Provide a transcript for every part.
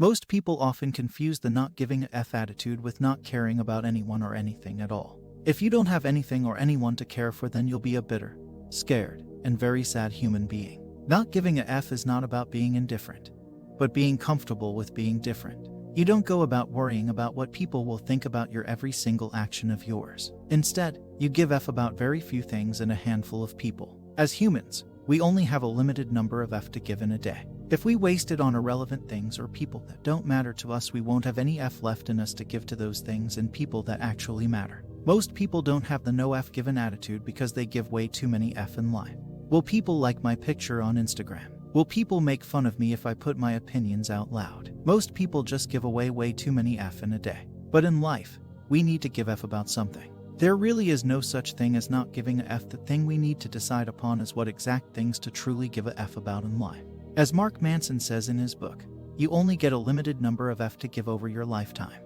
Most people often confuse the not giving a F attitude with not caring about anyone or anything at all. If you don't have anything or anyone to care for, then you'll be a bitter, scared, and very sad human being. Not giving a F is not about being indifferent, but being comfortable with being different. You don't go about worrying about what people will think about your every single action of yours. Instead, you give F about very few things and a handful of people. As humans, we only have a limited number of F to give in a day. If we waste it on irrelevant things or people that don't matter to us, we won't have any F left in us to give to those things and people that actually matter. Most people don't have the no F given attitude because they give way too many F in life. Will people like my picture on Instagram? Will people make fun of me if I put my opinions out loud? Most people just give away way too many F in a day. But in life, we need to give F about something. There really is no such thing as not giving a F. The thing we need to decide upon is what exact things to truly give a F about in life. As Mark Manson says in his book, you only get a limited number of F to give over your lifetime.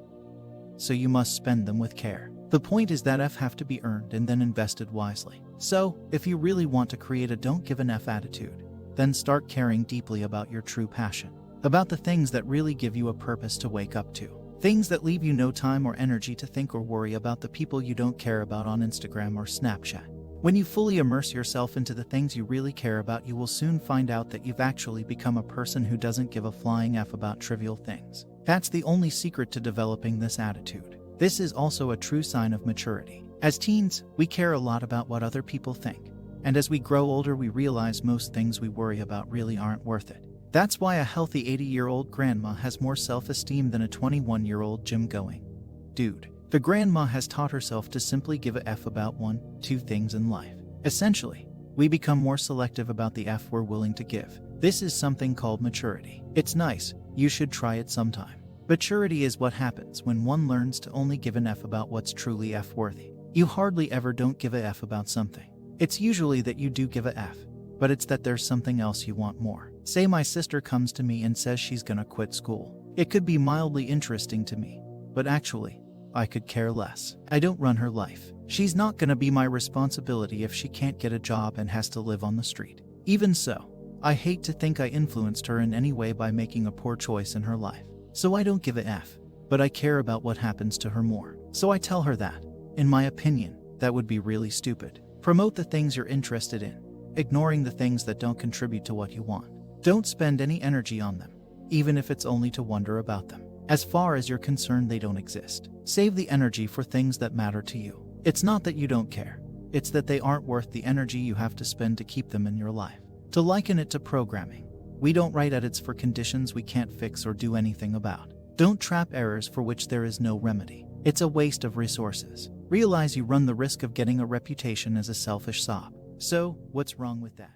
So you must spend them with care. The point is that F have to be earned and then invested wisely. So, if you really want to create a don't give an F attitude, then start caring deeply about your true passion, about the things that really give you a purpose to wake up to, things that leave you no time or energy to think or worry about the people you don't care about on Instagram or Snapchat. When you fully immerse yourself into the things you really care about, you will soon find out that you've actually become a person who doesn't give a flying F about trivial things. That's the only secret to developing this attitude. This is also a true sign of maturity. As teens, we care a lot about what other people think. And as we grow older, we realize most things we worry about really aren't worth it. That's why a healthy 80-year-old grandma has more self-esteem than a 21-year-old gym-going dude. The grandma has taught herself to simply give a F about 1-2 things in life. Essentially, we become more selective about the F we're willing to give. This is something called maturity. It's nice, you should try it sometime. Maturity is what happens when one learns to only give an F about what's truly F-worthy. You hardly ever don't give a F about something. It's usually that you do give a F, but it's that there's something else you want more. Say my sister comes to me and says she's gonna quit school. It could be mildly interesting to me, but actually, I could care less. I don't run her life. She's not gonna be my responsibility if she can't get a job and has to live on the street. Even so, I hate to think I influenced her in any way by making a poor choice in her life. So I don't give a F, but I care about what happens to her more. So I tell her that, in my opinion, that would be really stupid. Promote the things you're interested in, ignoring the things that don't contribute to what you want. Don't spend any energy on them, even if it's only to wonder about them. As far as you're concerned, they don't exist. Save the energy for things that matter to you. It's not that you don't care. It's that they aren't worth the energy you have to spend to keep them in your life. To liken it to programming, we don't write edits for conditions we can't fix or do anything about. Don't trap errors for which there is no remedy. It's a waste of resources. Realize you run the risk of getting a reputation as a selfish sob. So, what's wrong with that?